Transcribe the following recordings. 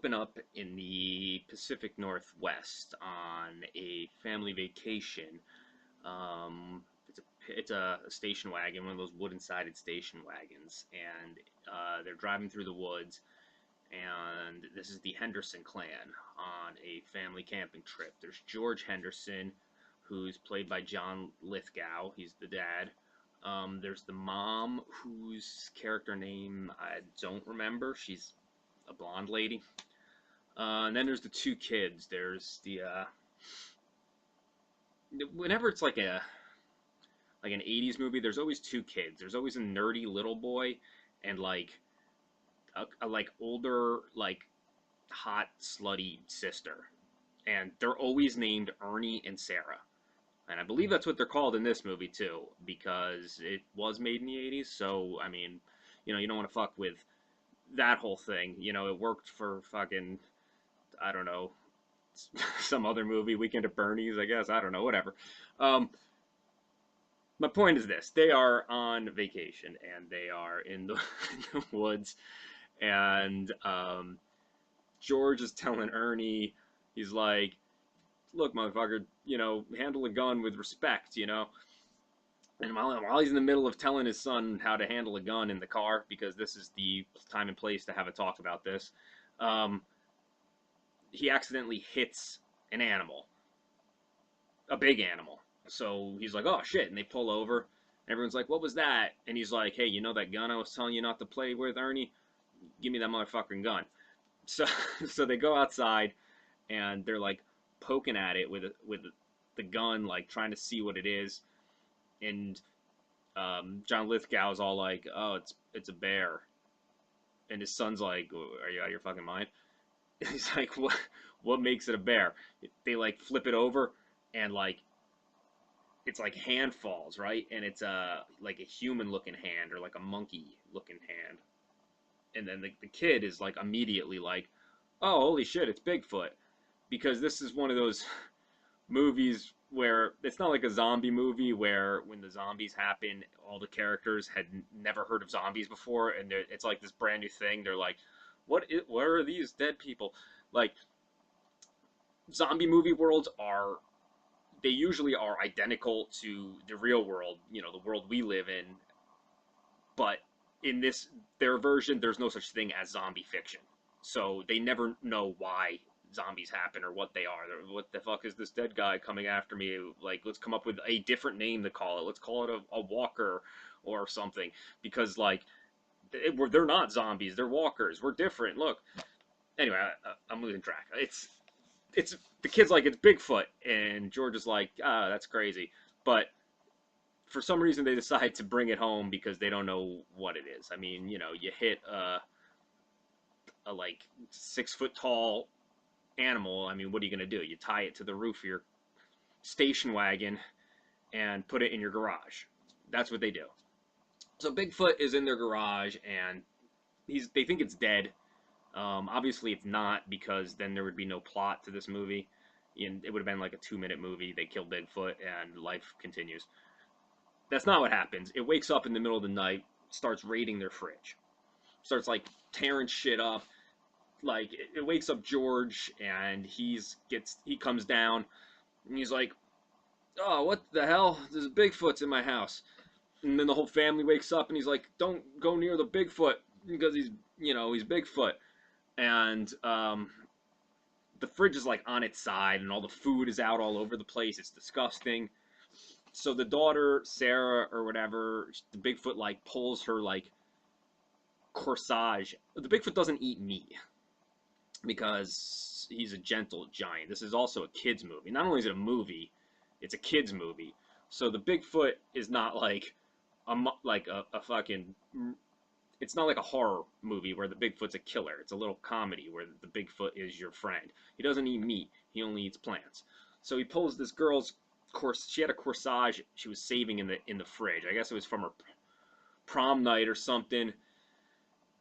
popping up in the Pacific Northwest on a family vacation. It's a station wagon, one of those wooden-sided station wagons, and they're driving through the woods. And this is the Henderson clan on a family camping trip. There's George Henderson, who's played by John Lithgow. He's the dad. There's the mom, whose character name I don't remember. She's a blonde lady. And then there's the two kids. There's the whenever it's like an 80s movie, there's always two kids. There's always a nerdy little boy and like a like older, like hot slutty sister. And they're always named Ernie and Sarah. And I believe that's what they're called in this movie too, because it was made in the 80s. So I mean, you don't want to fuck with that whole thing. It worked for fucking, I don't know, some other movie, Weekend at Bernie's, I guess. I don't know, whatever. My point is this: they are on vacation and they are in the, in the woods, and George is telling Ernie, he's like, "Look, motherfucker, handle a gun with respect, And while he's in the middle of telling his son how to handle a gun in the car, because this is the time and place to have a talk about this, he accidentally hits an animal, a big animal. So he's like, "Oh shit!" And they pull over. Everyone's like, "What was that?" And he's like, "Hey, that gun I was telling you not to play with, Ernie? Give me that motherfucking gun." So, so they go outside, and they're like poking at it with the gun, like trying to see what it is. And John Lithgow's all like, "Oh, it's a bear," and his son's like, "Are you out of your fucking mind?" And he's like, "What makes it a bear?" They like flip it over, and like it's like hand falls, right, and it's like a human looking hand or like a monkey looking hand, and then the kid is like immediately like, "Oh, holy shit, it's Bigfoot," because this is one of those movies where it's not like a zombie movie where when the zombies happen, all the characters had never heard of zombies before, and it's like this brand new thing. They're like, what are these dead people? Like, zombie movie worlds they usually are identical to the real world, the world we live in, but in their version, there's no such thing as zombie fiction. So they never know why zombies happen or what they are. What the fuck is this dead guy coming after me? Like, let's come up with a different name to call it. Let's call it a walker or something, because like they're not zombies, they're walkers. We're different. Look. Anyway, I'm losing track. It's the kid's like, "It's Bigfoot," and George is like, "Ah, that's crazy," but for some reason they decide to bring it home because they don't know what it is. I mean, you hit a like 6 foot tall animal. I mean, what are you gonna do? You tie it to the roof of your station wagon and put it in your garage. That's what they do. So Bigfoot is in their garage, and they think it's dead. Obviously it's not, because then there would be no plot to this movie, and it would have been like a 2-minute movie. They kill Bigfoot and life continues. That's not what happens. It wakes up in the middle of the night, starts raiding their fridge, starts like tearing shit up. Like, it wakes up George, and he comes down, and he's like, "Oh, what the hell? There's Bigfoot's in my house." And then the whole family wakes up, and he's like, "Don't go near the Bigfoot," because he's Bigfoot. And the fridge is like on its side, and all the food is out all over the place. It's disgusting. So the daughter, Sarah or whatever, the Bigfoot like pulls her like corsage. The Bigfoot doesn't eat meat because he's a gentle giant. This is also a kids movie. Not only is it a movie, it's a kids movie. So the Bigfoot is not like a fucking. It's not like a horror movie where the Bigfoot's a killer. It's a little comedy where the Bigfoot is your friend. He doesn't eat meat. He only eats plants. So he pulls this girl's she had a corsage she was saving in the fridge. I guess it was from her prom night or something.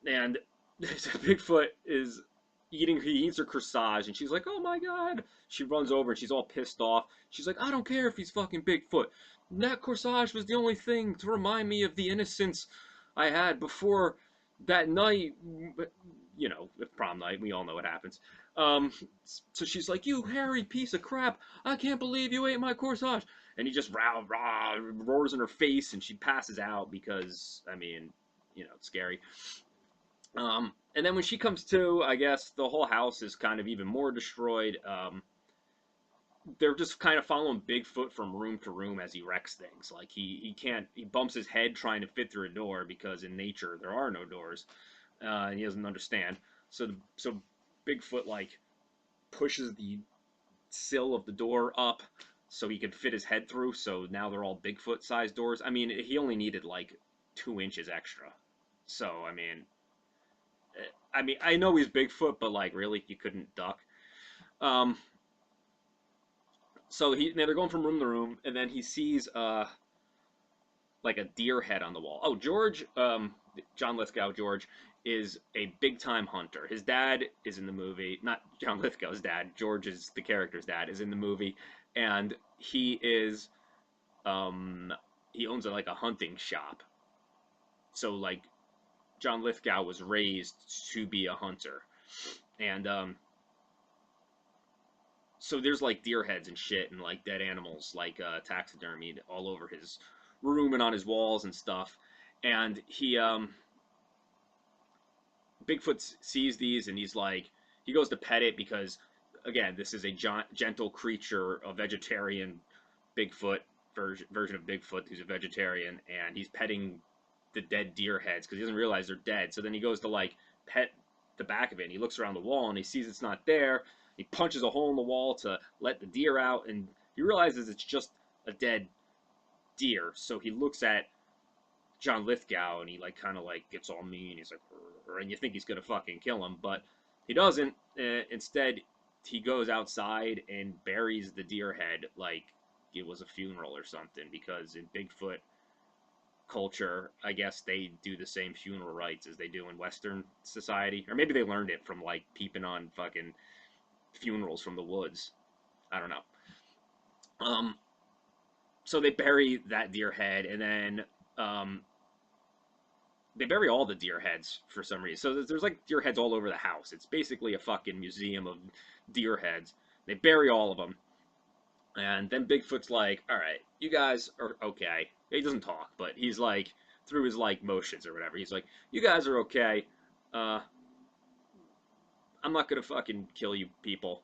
And Bigfoot is he eats her corsage, and she's like, "Oh my god." She runs over, and she's all pissed off. She's like, "I don't care if he's fucking Bigfoot. That corsage was the only thing to remind me of the innocence I had before that night you know, with prom night, we all know what happens. Um, so she's like, "You hairy piece of crap! I can't believe you ate my corsage!" And he just rah rah roars in her face, and she passes out because, I mean, you know, it's scary. And then when she comes to, I guess the whole house is kind of even more destroyed. They're just kind of following Bigfoot from room to room as he wrecks things. Like he bumps his head trying to fit through a door because in nature there are no doors, and he doesn't understand. So Bigfoot like pushes the sill of the door up so he could fit his head through. So now they're all Bigfoot sized doors. I mean, he only needed like 2 inches extra. So I mean, I know he's Bigfoot, but like really, you couldn't duck. Um, so now they're going from room to room, and then he sees like a deer head on the wall. Oh, George, John Lithgow, George is a big time hunter. His dad is in the movie, not John Lithgow's dad. George is the character's dad is in the movie, and um he owns like a hunting shop. So like John Lithgow was raised to be a hunter, and so there's like deer heads and shit and like dead animals like taxidermied all over his room and on his walls and stuff. And Bigfoot sees these and he's like, he goes to pet it because, again, this is a gentle creature, a vegetarian Bigfoot version of Bigfoot who's a vegetarian, and he's petting the dead deer heads because he doesn't realize they're dead. So then he goes to like pet the back of it, and he looks around the wall and he sees it's not there. He punches a hole in the wall to let the deer out, and he realizes it's just a dead deer. So he looks at John Lithgow and he like kind of like gets all mean. He's like, and you think he's gonna fucking kill him, but he doesn't. Instead, he goes outside and buries the deer head like it was a funeral or something. Because in Bigfoot culture, I guess they do the same funeral rites as they do in Western society, or maybe they learned it from like peeping on fucking funerals from the woods. I don't know. Um, so they bury that deer head, and then um, they bury all the deer heads for some reason. So there's like deer heads all over the house. It's basically a fucking museum of deer heads. They bury all of them. And then Bigfoot's like, all right, you guys are okay. He doesn't talk, but he's like, through his like motions or whatever, he's like, you guys are okay. Uh, I'm not gonna fucking kill you people.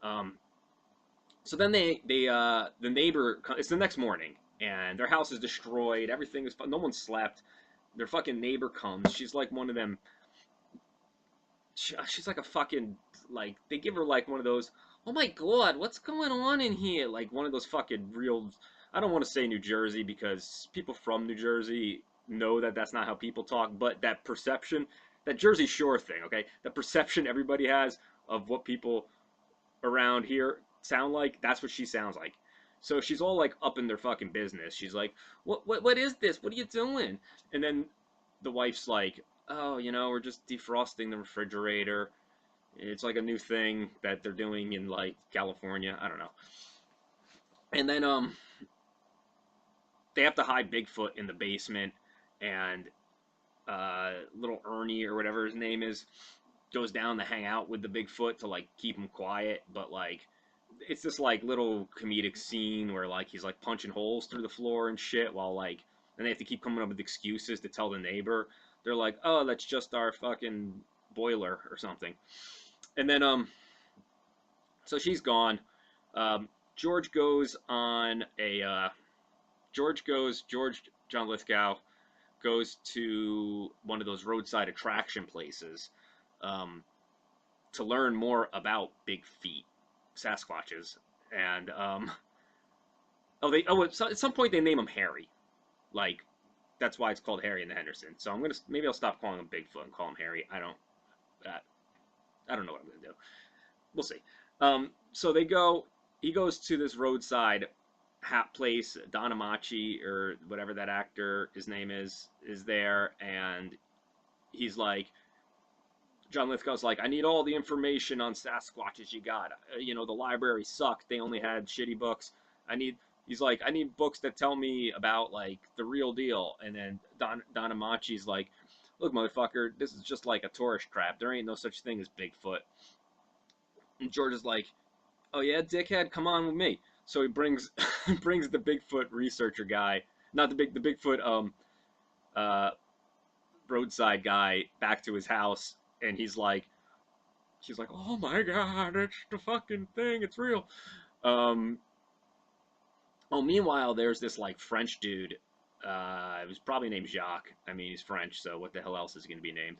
Um, so then the neighbor, it's the next morning, and their house is destroyed. Everything is, no one slept. Their fucking neighbor comes. She's like one of them. She's like a fucking, like, they give her like one of those, oh my god, what's going on in here? Like one of those fucking real, I don't want to say New Jersey because people from New Jersey know that that's not how people talk, but that perception, that Jersey Shore thing, okay? The perception everybody has of what people around here sound like, that's what she sounds like. So she's all like up in their fucking business. She's like, what is this? What are you doing? And then the wife's like, oh, you know, we're just defrosting the refrigerator. It's like a new thing that they're doing in like California. I don't know. And then they have to hide Bigfoot in the basement, and little Ernie or whatever his name is goes down to hang out with the Bigfoot to like keep him quiet, but like it's this like little comedic scene where like he's like punching holes through the floor and shit while like, and they have to keep coming up with excuses to tell the neighbor. They're like, oh, that's just our fucking boiler or something. And then so she's gone. um George goes on a George John Lithgow goes to one of those roadside attraction places, um to learn more about big feet, Sasquatches. And at some point they name him Harry. Like that's why it's called Harry and the Hendersons. So maybe I'll stop calling him Bigfoot and call him Harry. Uh, I don't know what I'm gonna do. We'll see. So he goes to this roadside hat place. Donamachi or whatever that actor his name is there, and he's like, John Lithgow's like, I need all the information on Sasquatches you got. You know, the library sucked. They only had shitty books. He's like, I need books that tell me about like the real deal. And then Donamachi's like, look, motherfucker, this is just like a tourist trap. There ain't no such thing as Bigfoot. And George is like, oh yeah, dickhead, come on with me. So he brings brings the Bigfoot researcher guy, not the Bigfoot uh roadside guy back to his house, and he's like, oh my god, it's the fucking thing, it's real. Um, oh, meanwhile, there's this like French dude. It was probably named Jacques. I mean, he's French, so what the hell else is he gonna be named?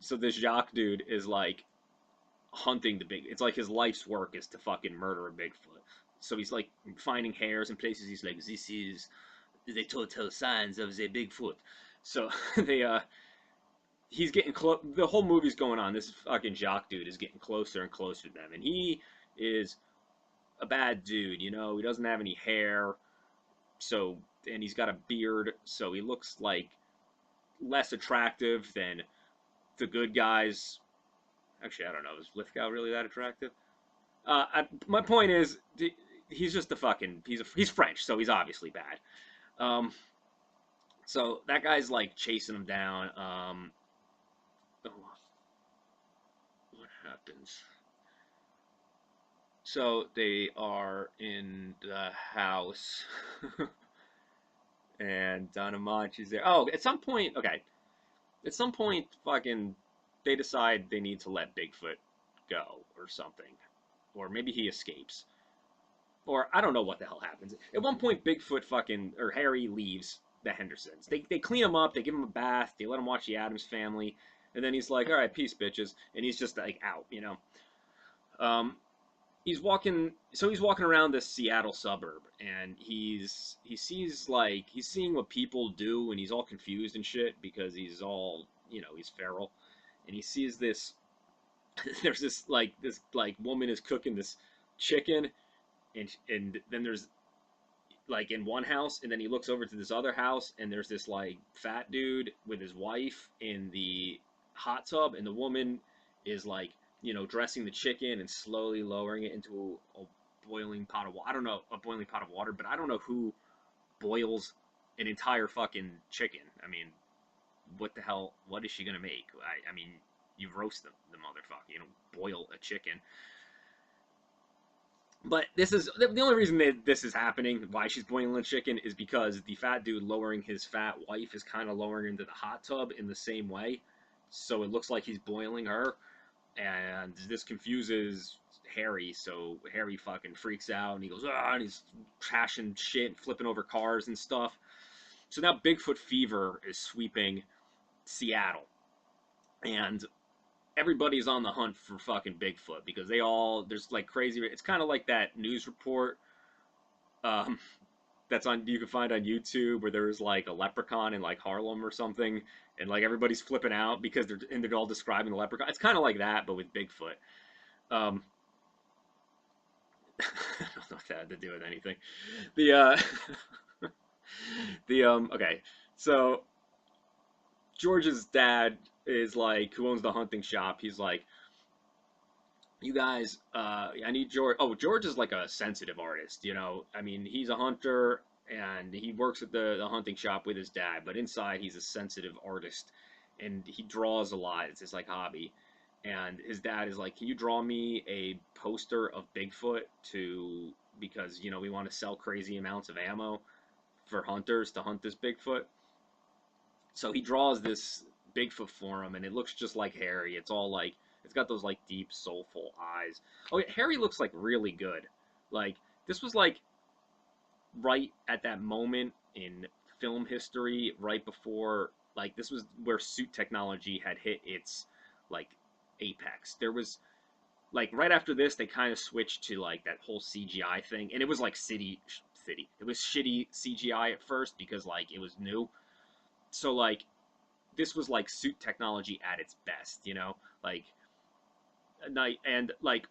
So this Jacques dude is like hunting the big. It's like his life's work is to fucking murder a Bigfoot. So he's like finding hairs in places. He's like, this is the total signs of the Bigfoot. So they he's getting close. The whole movie's going on. This fucking Jacques dude is getting closer and closer to them, and he is a bad dude. You know, he doesn't have any hair, so and he's got a beard, so he looks like less attractive than the good guys. Actually, I don't know. Is Lithgow really that attractive? My point is, he's just a fucking. He's French, so he's obviously bad. Um, so that guy's like chasing him down. Oh, what happens? So they are in the house, and Donna Manchi's there. Oh, at some point, okay. At some point, fucking, they decide they need to let Bigfoot go or something, or maybe he escapes, or I don't know what the hell happens. At one point, Bigfoot fucking or Harry leaves the Hendersons. They clean him up. They give him a bath. They let him watch the Addams Family, and then he's like, "All right, peace, bitches," and he's just like out, you know. Um, he's walking around this Seattle suburb, and he sees like he's seeing what people do, and he's all confused and shit because he's all, you know, he's feral, and he sees this. There's this like woman is cooking this chicken, and then there's like in one house, and then he looks over to this other house, and there's this like fat dude with his wife in the hot tub, and the woman is like, you know, dressing the chicken and slowly lowering it into a boiling pot of water. I don't know, a boiling pot of water, but I don't know who boils an entire fucking chicken. I mean, what the hell? What is she gonna make? I mean, you roast the motherfucker. You know, boil a chicken. But this is the only reason that this is happening. Why she's boiling the chicken is because the fat dude lowering his fat wife is kind of lowering into the hot tub in the same way, so it looks like he's boiling her, and this confuses Harry. So Harry fucking freaks out and he goes, ah, and he's trashing shit, flipping over cars and stuff. So now Bigfoot fever is sweeping Seattle, and everybody's on the hunt for fucking Bigfoot because there's like crazy. It's kind of like that news report um, that's on you can find on YouTube where there's like a leprechaun in like Harlem or something, and like everybody's flipping out because they're all describing the leprechaun. It's kind of like that, but with Bigfoot. Um, I don't know what that had to do with anything. The okay, so George's dad is like, who owns the hunting shop. He's like, you guys, I need George. Oh, George is like a sensitive artist, you know. I mean, he's a hunter and he works at the hunting shop with his dad, but inside he's a sensitive artist and he draws a lot. It's his like hobby. And his dad is like, can you draw me a poster of Bigfoot because, you know, we want to sell crazy amounts of ammo for hunters to hunt this Bigfoot. So he draws this Bigfoot for him, and it looks just like Harry. It's all like it's got those like deep, soulful eyes. Oh, yeah, Harry looks like really good. Like this was like right at that moment in film history, right before like this was where suit technology had hit its like apex. There was like right after this, they kind of switched to like that whole CGI thing, and it was like city. It was shitty CGI at first because like it was new. So like this was like suit technology at its best, you know, like and like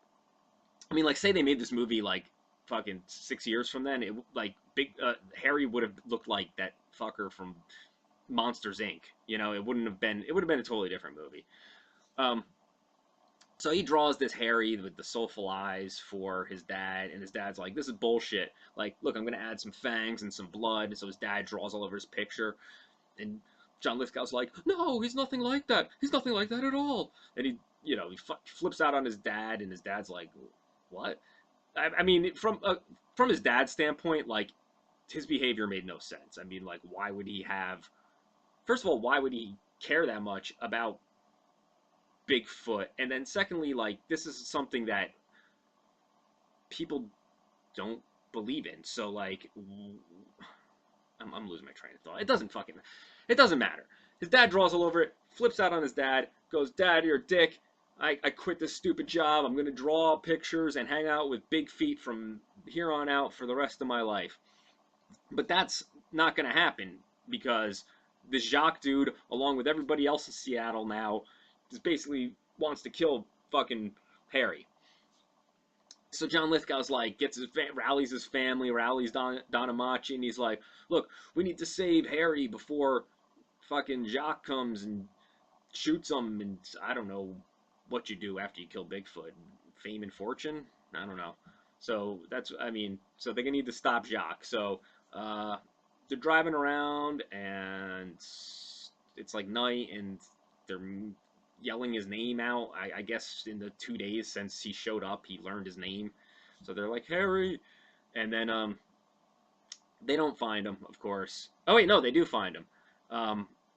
I mean, like say they made this movie like fucking 6 years from then, it like big Harry would have looked like that fucker from Monsters Inc. You know, it wouldn't have been. It would have been a totally different movie. Um, so he draws this Harry with the soulful eyes for his dad, and his dad's like, "This is bullshit. Like, look, I'm gonna add some fangs and some blood." So his dad draws all over his picture, and John Lithgow's like, no, he's nothing like that. He's nothing like that at all. And he flips out on his dad, and his dad's like, what? I mean, from his dad's standpoint, like, his behavior made no sense. I mean, like, why would he have? First of all, why would he care that much about Bigfoot? And then secondly, like, this is something that people don't believe in. So like, I'm losing my train of thought. It doesn't matter. His dad draws all over it, flips out on his dad, goes, Dad, you're a dick. I quit this stupid job. I'm going to draw pictures and hang out with big feet from here on out for the rest of my life. But that's not going to happen because this Jacques dude, along with everybody else in Seattle now, just basically wants to kill fucking Harry. So John Lithgow's like, rallies his family, rallies Don Amachi, and he's like, look, we need to save Harry before fucking Jacques comes and shoots him, and I don't know what you do after you kill Bigfoot. Fame and fortune? I don't know. So so they're gonna need to stop Jacques. So they're driving around, and it's like night, and they're yelling his name out. I guess in the 2 days since he showed up, he learned his name. So they're like, Harry, and then they don't find him, of course. Oh wait, no, they do find him.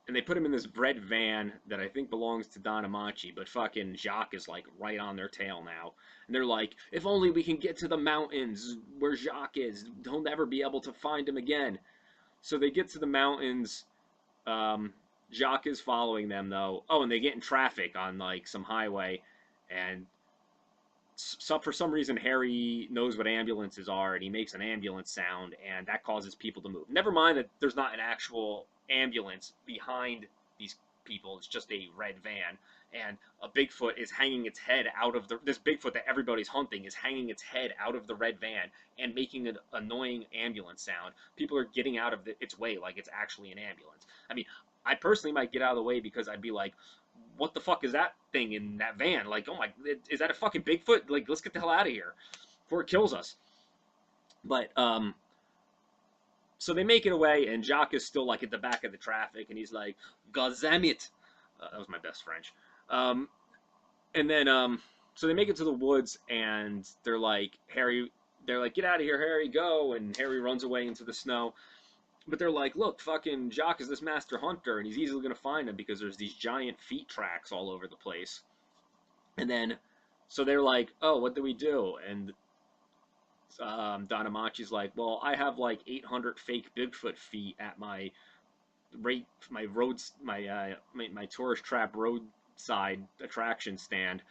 And they put him in this red van that I think belongs to Don Amachi, but fucking Jacques is like right on their tail now. And they're like, if only we can get to the mountains where Jacques is, he'll never be able to find him again. So they get to the mountains. Jacques is following them though. Oh, and they get in traffic on like some highway, and for some reason Harry knows what ambulances are, and he makes an ambulance sound, and that causes people to move. Never mind that there's not an actual ambulance behind these people. It's just a red van, and a Bigfoot is hanging its head out of this Bigfoot that everybody's hunting is hanging its head out of the red van and making an annoying ambulance sound. People are getting out of its way like it's actually an ambulance. I mean, I personally might get out of the way because I'd be like, what the fuck is that thing in that van? Like, oh my, is that a fucking Bigfoot? Like, let's get the hell out of here before it kills us. But so they make it away, and Jacques is still like at the back of the traffic, and he's like, God damn it. That was my best French. And then so they make it to the woods, and they're like, get out of here, Harry, go. And Harry runs away into the snow. But they're like, look, fucking Jacques is this master hunter, and he's easily going to find him because there's these giant feet tracks all over the place. And then, so they're like, oh, what do we do? And Don Amachi's like, well, I have like 800 fake Bigfoot feet at my tourist trap roadside attraction stand.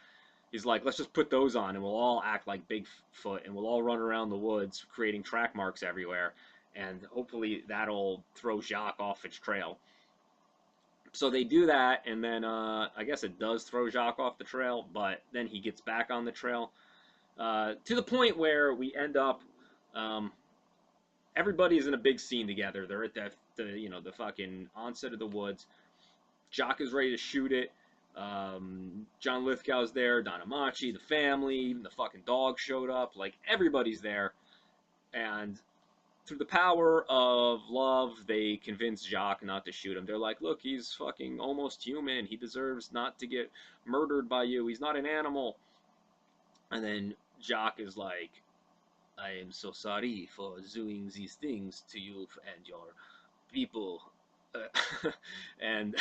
He's like, let's just put those on, and we'll all act like Bigfoot, and we'll all run around the woods creating track marks everywhere. And hopefully that'll throw Jacques off its trail. So they do that, and then I guess it does throw Jacques off the trail, but then he gets back on the trail to the point where we end up. Everybody's in a big scene together. They're at the fucking onset of the woods. Jacques is ready to shoot it. John Lithgow's there. Don Amachi, the family, even the fucking dog showed up. Like, everybody's there, and through the power of love, they convince Jacques not to shoot him. They're like, look, he's fucking almost human. He deserves not to get murdered by you. He's not an animal. And then Jacques is like, I am so sorry for doing these things to you and your people. And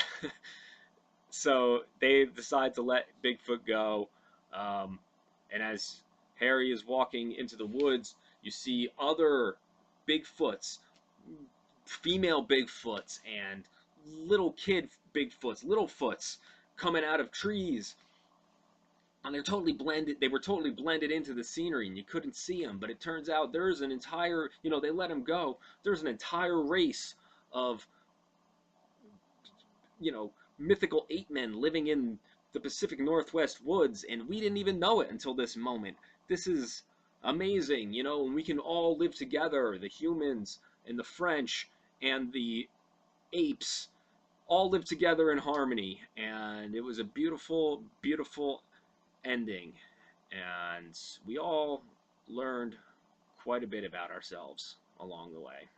so they decide to let Bigfoot go. And as Harry is walking into the woods, you see other Bigfoots, female Bigfoots, and little kid Bigfoots, Littlefoots, coming out of trees, and they were totally blended into the scenery, and you couldn't see them. But it turns out there's an entire, they let them go. There's an entire race of, mythical ape men living in the Pacific Northwest woods, and we didn't even know it until this moment. This is amazing, and we can all live together. The humans and the French and the apes all live together in harmony, and it was a beautiful, beautiful ending, and we all learned quite a bit about ourselves along the way.